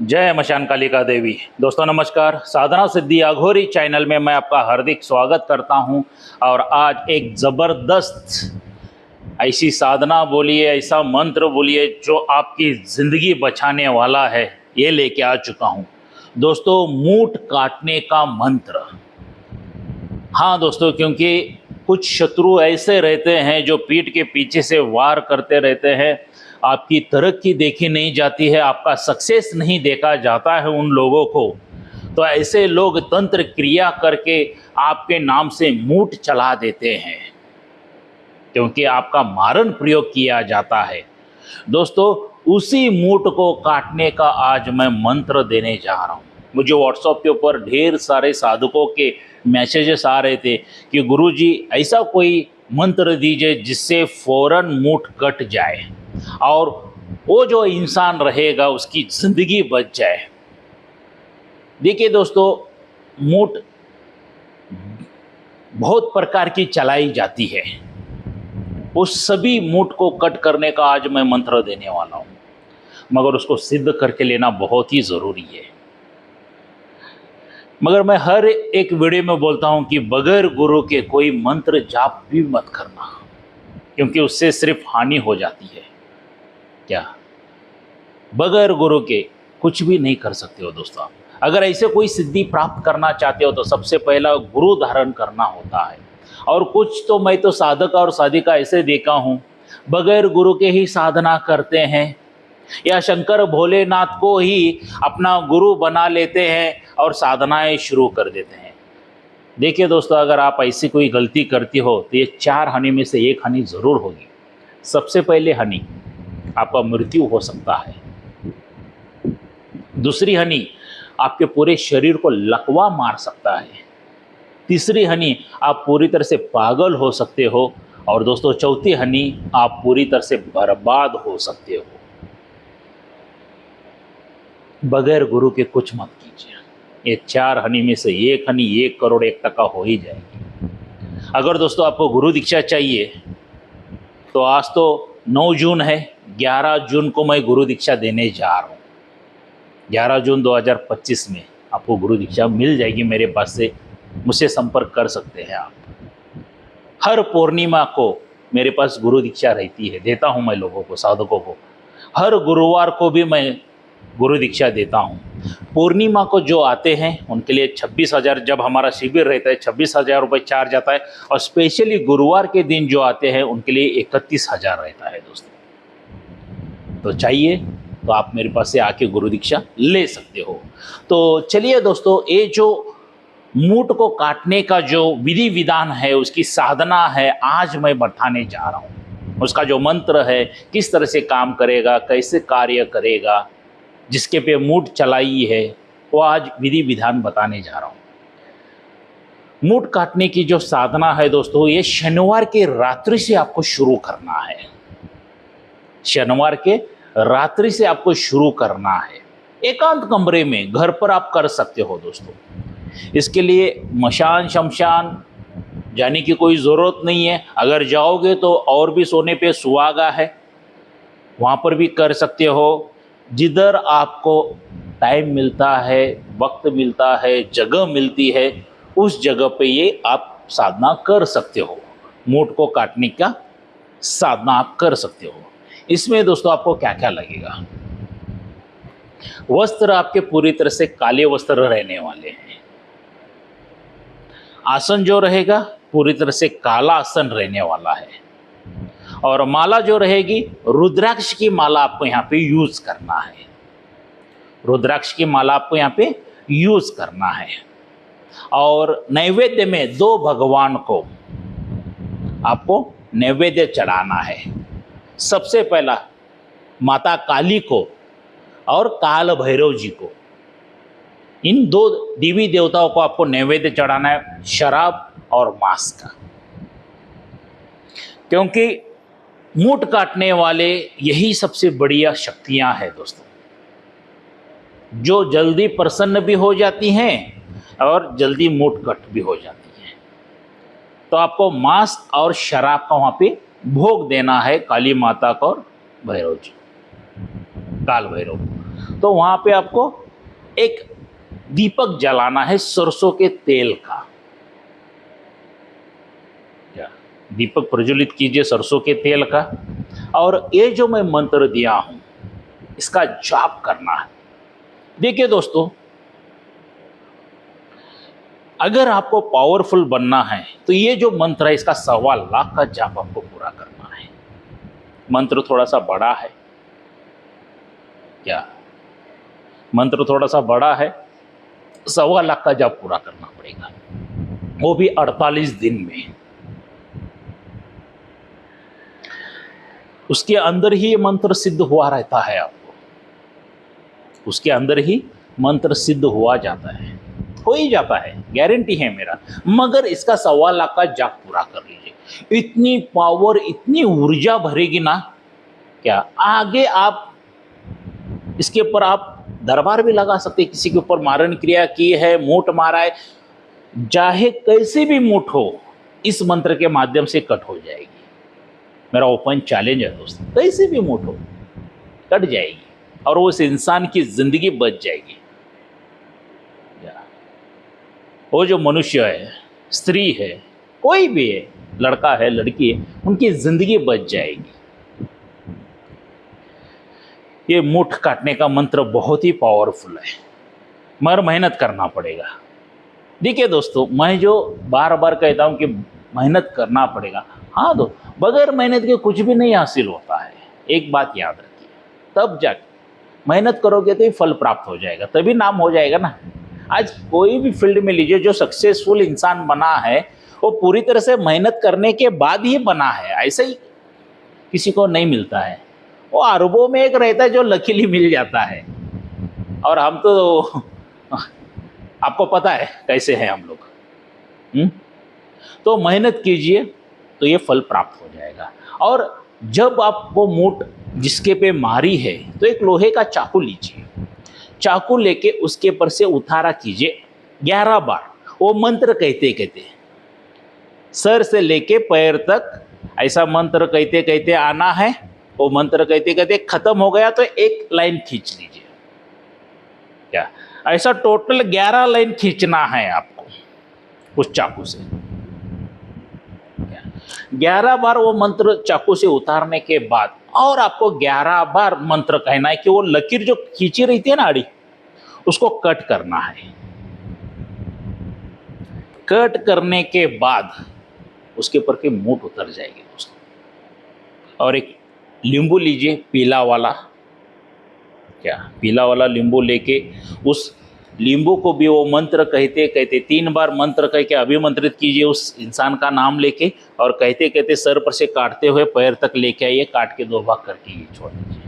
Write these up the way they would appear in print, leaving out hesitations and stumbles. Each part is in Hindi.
जय मशान कालिका देवी। दोस्तों नमस्कार। साधना सिद्धि अघोरी चैनल में मैं आपका हार्दिक स्वागत करता हूं। और आज एक ज़बरदस्त ऐसी साधना बोलिए, ऐसा मंत्र बोलिए जो आपकी ज़िंदगी बचाने वाला है, ये लेके आ चुका हूं। दोस्तों, मूठ काटने का मंत्र। हाँ दोस्तों, क्योंकि कुछ शत्रु ऐसे रहते हैं जो पीठ के पीछे से वार करते रहते हैं। आपकी तरक्की देखी नहीं जाती है, आपका सक्सेस नहीं देखा जाता है उन लोगों को। तो ऐसे लोग तंत्र क्रिया करके आपके नाम से मूठ चला देते हैं, क्योंकि आपका मारण प्रयोग किया जाता है। दोस्तों, उसी मूठ को काटने का आज मैं मंत्र देने जा रहा हूँ। मुझे व्हाट्सएप के ऊपर ढेर सारे साधकों के मैसेजेस आ रहे थे कि गुरुजी ऐसा कोई मंत्र दीजिए जिससे फौरन मूठ कट जाए और वो जो इंसान रहेगा उसकी ज़िंदगी बच जाए। देखिए दोस्तों, मूठ बहुत प्रकार की चलाई जाती है। उस सभी मूठ को कट करने का आज मैं मंत्र देने वाला हूँ, मगर उसको सिद्ध करके लेना बहुत ही ज़रूरी है। मगर मैं हर एक वीडियो में बोलता हूँ कि बगैर गुरु के कोई मंत्र जाप भी मत करना, क्योंकि उससे सिर्फ हानि हो जाती है। क्या बगैर गुरु के कुछ भी नहीं कर सकते हो दोस्तों। अगर ऐसे कोई सिद्धि प्राप्त करना चाहते हो तो सबसे पहला गुरु धारण करना होता है। और कुछ तो मैं तो साधक और साधिका ऐसे देखा हूँ, बगैर गुरु के ही साधना करते हैं या शंकर भोलेनाथ को ही अपना गुरु बना लेते हैं और साधनाएं शुरू कर देते हैं। देखिए दोस्तों, अगर आप ऐसी कोई गलती करती हो तो ये 4 हानि में से एक हानि ज़रूर होगी। सबसे पहले हानि, आपका मृत्यु हो सकता है। दूसरी हानि, आपके पूरे शरीर को लकवा मार सकता है। तीसरी हानि, आप पूरी तरह से पागल हो सकते हो। और दोस्तों, चौथी हानि, आप पूरी तरह से बर्बाद हो सकते हो। बगैर गुरु के कुछ मत कीजिए। ये 4 हानि में से एक हानि 1 करोड़ 1 टका हो ही जाएगी। अगर दोस्तों आपको गुरु दीक्षा चाहिए तो आज तो 9 जून है, 11 जून को मैं गुरु दीक्षा देने जा रहा हूँ। 11 जून 2025 में आपको गुरु दीक्षा मिल जाएगी मेरे पास से। मुझसे संपर्क कर सकते हैं आप। हर पूर्णिमा को मेरे पास गुरु दीक्षा रहती है, देता हूँ मैं लोगों को, साधकों को। हर गुरुवार को भी मैं गुरु दीक्षा देता हूँ। पूर्णिमा को जो आते हैं उनके लिए 26,000, जब हमारा शिविर रहता है 26,000 रुपये चार्ज आता है। और स्पेशली गुरुवार के दिन जो आते हैं उनके लिए 31,000 रहता है दोस्तों। तो चाहिए तो आप मेरे पास से आके गुरु दीक्षा ले सकते हो। तो चलिए दोस्तों, ये जो मूठ को काटने का जो विधि विधान है, उसकी साधना है, आज मैं बताने जा रहा हूँ। उसका जो मंत्र है, किस तरह से काम करेगा, कैसे कार्य करेगा, जिसके पे मूठ चलाई है, वो आज विधि विधान बताने जा रहा हूँ। मूठ काटने की जो साधना है दोस्तों, ये शनिवार के रात्रि से आपको शुरू करना है। शनिवार के रात्रि से आपको शुरू करना है। एकांत कमरे में घर पर आप कर सकते हो दोस्तों। इसके लिए मशान शमशान जाने की कोई ज़रूरत नहीं है। अगर जाओगे तो और भी सोने पे सुहागा है, वहाँ पर भी कर सकते हो। जिधर आपको टाइम मिलता है, वक्त मिलता है, जगह मिलती है, उस जगह पे ये आप साधना कर सकते हो। मूठ को काटने का साधना आप कर सकते हो। इसमें दोस्तों आपको क्या क्या लगेगा? वस्त्र आपके पूरी तरह से काले वस्त्र रहने वाले हैं। आसन जो रहेगा पूरी तरह से काला आसन रहने वाला है। और माला जो रहेगी, रुद्राक्ष की माला आपको यहाँ पे यूज करना है। रुद्राक्ष की माला आपको यहाँ पे यूज करना है। और नैवेद्य में 2 भगवान को आपको नैवेद्य चढ़ाना है। सबसे पहला माता काली को और काल भैरव जी को, इन 2 देवी देवताओं को आपको नैवेद्य चढ़ाना है, शराब और मांस का। क्योंकि मूठ काटने वाले यही सबसे बढ़िया शक्तियां हैं दोस्तों, जो जल्दी प्रसन्न भी हो जाती हैं और जल्दी मूठ कट भी हो जाती हैं। तो आपको मांस और शराब का वहाँ पे भोग देना है, काली माता को और भैरव जी, काल भैरव। तो वहां पे आपको एक दीपक जलाना है सरसों के तेल का। दीपक प्रज्वलित कीजिए सरसों के तेल का, और ये जो मैं मंत्र दिया हूं इसका जाप करना है। देखिए दोस्तों, अगर आपको पावरफुल बनना है तो ये जो मंत्र है इसका 1.25 लाख का जाप आपको पूरा करना है। मंत्र थोड़ा सा बड़ा है क्या? मंत्र थोड़ा सा बड़ा है, 1.25 लाख का जाप पूरा करना पड़ेगा, वो भी 48 दिन में। उसके अंदर ही ये मंत्र सिद्ध हुआ रहता है, आपको उसके अंदर ही मंत्र सिद्ध हुआ जाता है, हो ही जाता है, गारंटी है मेरा। मगर इसका 1.25 लाख का जाप पूरा कर लीजिए। इतनी पावर, इतनी ऊर्जा भरेगी ना क्या, आगे आप इसके ऊपर आप दरबार भी लगा सकते हैं। किसी के ऊपर मारण क्रिया की है, मूठ मारा है, चाहे कैसे भी मूठ हो, इस मंत्र के माध्यम से कट हो जाएगी। मेरा ओपन चैलेंज है दोस्तों, कैसे भी मूठ हो कट जाएगी और उस इंसान की जिंदगी बच जाएगी। वो जो मनुष्य है, स्त्री है, कोई भी है, लड़का है, लड़की है, उनकी जिंदगी बच जाएगी। ये मुठ काटने का मंत्र बहुत ही पावरफुल है, मगर मेहनत करना पड़ेगा। देखिए दोस्तों, मैं जो बार बार कहता हूं कि मेहनत करना पड़ेगा, हाँ दो, बगैर मेहनत के कुछ भी नहीं हासिल होता है। एक बात याद रखिए, तब जाके मेहनत करोगे तो ही फल प्राप्त हो जाएगा, तभी नाम हो जाएगा ना। आज कोई भी फील्ड में लीजिए, जो सक्सेसफुल इंसान बना है वो पूरी तरह से मेहनत करने के बाद ही बना है, ऐसा ही किसी को नहीं मिलता है। वो अरबों में एक रहता है जो लकीली मिल जाता है, और हम तो आपको पता है कैसे हैं हम लोग। तो मेहनत कीजिए तो ये फल प्राप्त हो जाएगा। और जब आप वो मूठ जिसके पे मारी है, तो एक लोहे का चाकू लीजिए, चाकू लेके उसके पर से उतारा कीजिए 11 बार। वो मंत्र कहते कहते सर से लेके पैर तक ऐसा मंत्र कहते कहते आना है। वो मंत्र कहते कहते खत्म हो गया तो एक लाइन खींच लीजिए। क्या, ऐसा टोटल 11 लाइन खींचना है आपको उस चाकू से। 11 बार वो मंत्र चाकू से उतारने के बाद और आपको 11 बार मंत्र कहना है कि वो लकीर जो खींची रही थी ना आड़ी, उसको कट करना है। कट करने के बाद उसके ऊपर की मूठ उतर जाएगी दोस्तों। और एक नींबू लीजिए, पीला वाला, क्या पीला वाला नींबू लेके उस नींबू को भी वो मंत्र कहते कहते 3 बार मंत्र कह के अभिमंत्रित कीजिए उस इंसान का नाम लेके, और कहते कहते सर पर से काटते हुए पैर तक लेके आइए, काट के 2 भाग करके ये छोड़ दीजिए,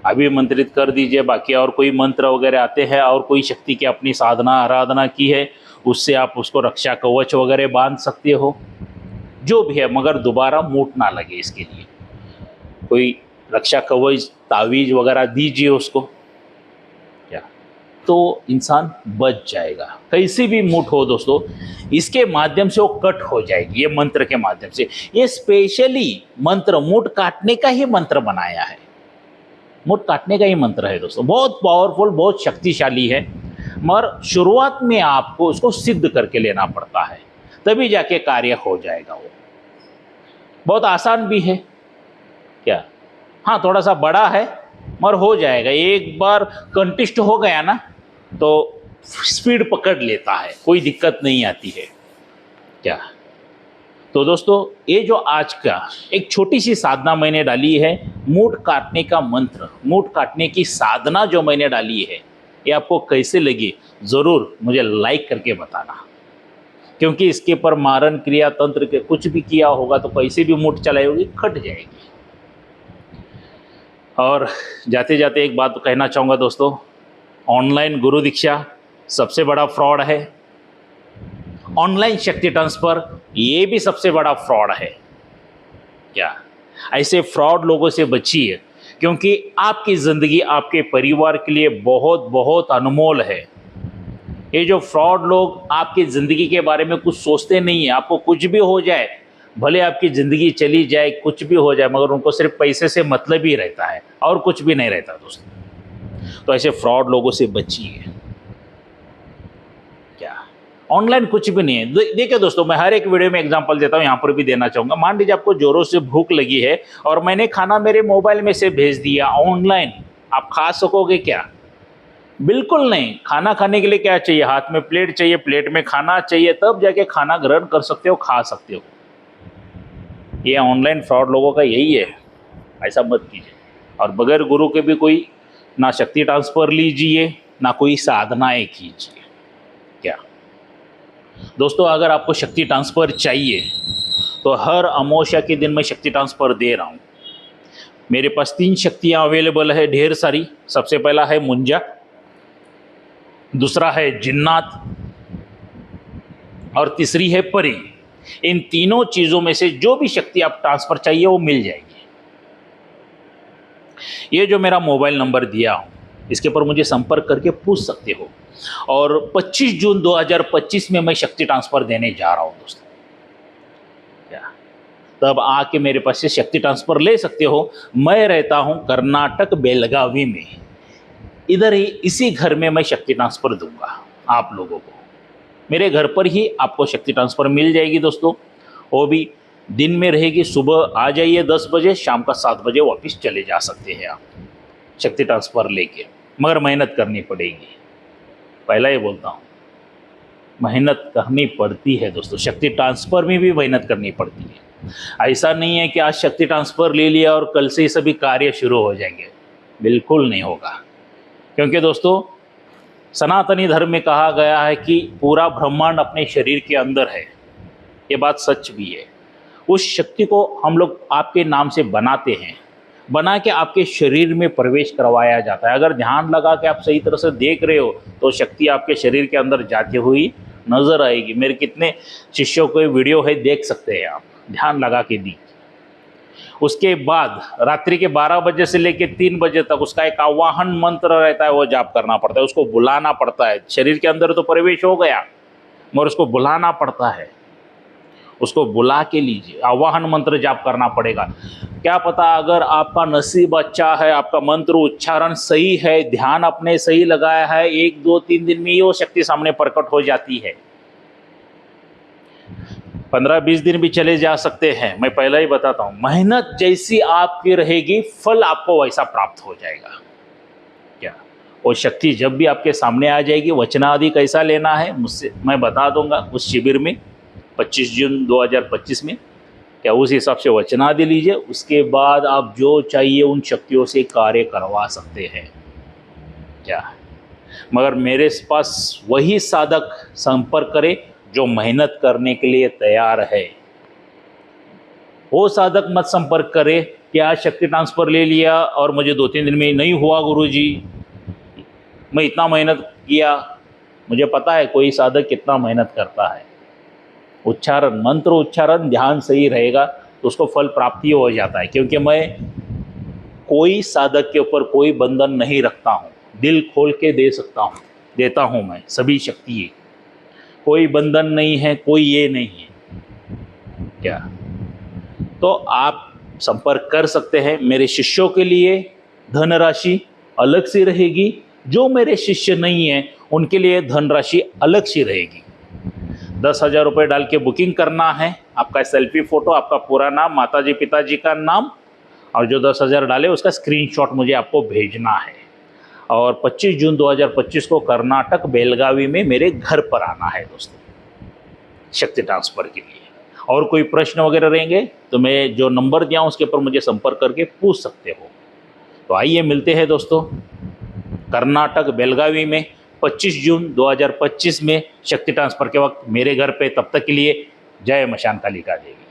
अभिमंत्रित कर दीजिए। बाकी और कोई मंत्र वगैरह आते हैं और कोई शक्ति की अपनी साधना आराधना की है, उससे आप उसको रक्षा कवच वगैरह बांध सकते हो, जो भी है, मगर दोबारा मूठ ना लगे इसके लिए कोई रक्षा कवच तावीज वगैरह दीजिए उसको, क्या तो इंसान बच जाएगा। कैसी भी मूठ हो दोस्तों, इसके माध्यम से वो कट हो जाएगी, ये मंत्र के माध्यम से। ये स्पेशली मंत्र मूठ काटने का ही मंत्र बनाया है, मूठ काटने का ही मंत्र है दोस्तों। बहुत पावरफुल, बहुत शक्तिशाली है, मगर शुरुआत में आपको उसको सिद्ध करके लेना पड़ता है, तभी जाके कार्य हो जाएगा। वो बहुत आसान भी है, क्या हाँ थोड़ा सा बड़ा है मगर हो जाएगा। एक बार कंटिस्ट हो गया ना तो स्पीड पकड़ लेता है, कोई दिक्कत नहीं आती है, क्या। तो दोस्तों, ये जो आज का एक छोटी सी साधना मैंने डाली है, मूठ काटने का मंत्र, मूठ काटने की साधना जो मैंने डाली है, ये आपको कैसे लगी ज़रूर मुझे लाइक करके बताना, क्योंकि इसके पर मारण क्रिया तंत्र के कुछ भी किया होगा तो कैसे भी मूठ चलाई होगी, खट जाएगी। और जाते जाते एक बात कहना चाहूँगा दोस्तों, ऑनलाइन गुरु दीक्षा सबसे बड़ा फ्रॉड है, ऑनलाइन शक्ति ट्रांसफर ये भी सबसे बड़ा फ्रॉड है, क्या। ऐसे फ्रॉड लोगों से बचिए, क्योंकि आपकी ज़िंदगी आपके परिवार के लिए बहुत बहुत अनमोल है। ये जो फ्रॉड लोग आपकी ज़िंदगी के बारे में कुछ सोचते नहीं है, आपको कुछ भी हो जाए भले आपकी ज़िंदगी चली जाए, कुछ भी हो जाए, मगर उनको सिर्फ पैसे से मतलब ही रहता है और कुछ भी नहीं रहता दोस्तों। तो ऐसे फ्रॉड लोगों से बचिए। क्या ऑनलाइन कुछ भी नहीं है। देखिए दोस्तों, मैं हर एक वीडियो में एग्जांपल देता हूँ, यहाँ पर भी देना चाहूँगा। मान लीजिए आपको जोरों से भूख लगी है और मैंने खाना मेरे मोबाइल में से भेज दिया ऑनलाइन, आप खा सकोगे क्या? बिल्कुल नहीं। खाना खाने के लिए क्या चाहिए? हाथ में प्लेट चाहिए, प्लेट में खाना चाहिए, तब जाके खाना ग्रहण कर सकते हो, खा सकते हो। ये ऑनलाइन फ्रॉड लोगों का यही है, ऐसा मत कीजिए। और बगैर गुरु के भी कोई ना शक्ति ट्रांसफर लीजिए, ना कोई साधनाएं कीजिए। क्या दोस्तों, अगर आपको शक्ति ट्रांसफर चाहिए तो हर अमावस्या के दिन मैं शक्ति ट्रांसफर दे रहा हूँ। मेरे पास 3 शक्तियाँ अवेलेबल है, ढेर सारी। सबसे पहला है मुंजा, दूसरा है जिन्नात और तीसरी है परी। इन तीनों चीजों में से जो भी शक्ति आप ट्रांसफर चाहिए वो मिल जाएगी। ये जो मेरा मोबाइल नंबर दिया हूं, इसके पर मुझे संपर्क करके पूछ सकते हो। और 25 जून 2025 में मैं शक्ति ट्रांसफर देने जा रहा हूं दोस्तों। क्या तब आके मेरे पास से शक्ति ट्रांसफर ले सकते हो। मैं रहता हूं कर्नाटक बेलगावी में, इधर ही इसी घर में मैं शक्ति ट्रांसफर दूंगा आप लोगों को। मेरे घर पर ही आपको शक्ति ट्रांसफर मिल जाएगी दोस्तों। वो भी दिन में रहेगी। सुबह आ जाइए 10 बजे, शाम का 7 बजे वापस चले जा सकते हैं आप शक्ति ट्रांसफर लेके। मगर मेहनत करनी पड़ेगी, पहला ही बोलता हूँ, मेहनत करनी पड़ती है दोस्तों। शक्ति ट्रांसफर में भी मेहनत करनी पड़ती है। ऐसा नहीं है कि आज शक्ति ट्रांसफर ले लिया और कल से ही सभी कार्य शुरू हो जाएंगे, बिल्कुल नहीं होगा। क्योंकि दोस्तों, सनातनी धर्म में कहा गया है कि पूरा ब्रह्मांड अपने शरीर के अंदर है। ये बात सच भी है। उस शक्ति को हम लोग आपके नाम से बनाते हैं, बना के आपके शरीर में प्रवेश करवाया जाता है। अगर ध्यान लगा के आप सही तरह से देख रहे हो तो शक्ति आपके शरीर के अंदर जाती हुई नजर आएगी। मेरे कितने शिष्यों को वीडियो है, देख सकते हैं आप, ध्यान लगा के दी। उसके बाद रात्रि के 12 बजे से लेकर 3 बजे तक उसका एक आवाहन मंत्र रहता है, वो जाप करना पड़ता है। उसको बुलाना पड़ता है। शरीर के अंदर तो प्रवेश हो गया, मगर उसको बुलाना पड़ता है। उसको बुला के लीजिए, आवाहन मंत्र जाप करना पड़ेगा। क्या पता अगर आपका नसीब अच्छा है, आपका मंत्र उच्चारण सही है, ध्यान अपने सही लगाया है, 1 2 3 दिन में ही वो शक्ति सामने प्रकट हो जाती है। 15-20 दिन भी चले जा सकते हैं। मैं पहले ही बताता हूँ, मेहनत जैसी आपकी रहेगी, फल आपको वैसा प्राप्त हो जाएगा। क्या वो शक्ति जब भी आपके सामने आ जाएगी, वचनादि कैसा लेना है मुझसे मैं बता दूंगा उस शिविर में 25 जून 2025 में। क्या उस हिसाब से वचनादि लीजिए, उसके बाद आप जो चाहिए उन शक्तियों से कार्य करवा सकते हैं। क्या मगर मेरे पास वही साधक संपर्क करे जो मेहनत करने के लिए तैयार है। वो साधक मत संपर्क करे कि आज शक्ति ट्रांसफर ले लिया और मुझे 2-3 दिन में नहीं हुआ गुरुजी, मैं इतना मेहनत किया। मुझे पता है कोई साधक कितना मेहनत करता है। उच्चारण, मंत्र उच्चारण ध्यान सही रहेगा तो उसको फल प्राप्ति हो जाता है। क्योंकि मैं कोई साधक के ऊपर कोई बंधन नहीं रखता हूँ, दिल खोल के दे सकता हूँ, देता हूँ मैं सभी शक्ति। कोई बंधन नहीं है, कोई ये नहीं है। क्या तो आप संपर्क कर सकते हैं। मेरे शिष्यों के लिए धनराशि अलग से रहेगी, जो मेरे शिष्य नहीं हैं उनके लिए धनराशि अलग से रहेगी। 10,000 रुपये डाल के बुकिंग करना है। आपका सेल्फी फोटो, आपका पूरा नाम, माताजी पिताजी का नाम, और जो 10,000 डाले उसका स्क्रीनशॉट मुझे आपको भेजना है। और 25 जून 2025 को कर्नाटक बेलगावी में मेरे घर पर आना है दोस्तों शक्ति ट्रांसफर के लिए। और कोई प्रश्न वगैरह रहेंगे तो मैं जो नंबर दिया हूँ उसके ऊपर मुझे संपर्क करके पूछ सकते हो। तो आइए मिलते हैं दोस्तों कर्नाटक बेलगावी में 25 जून 2025 में शक्ति ट्रांसफर के वक्त मेरे घर पे। तब तक के लिए जय मशान कालिका देवी।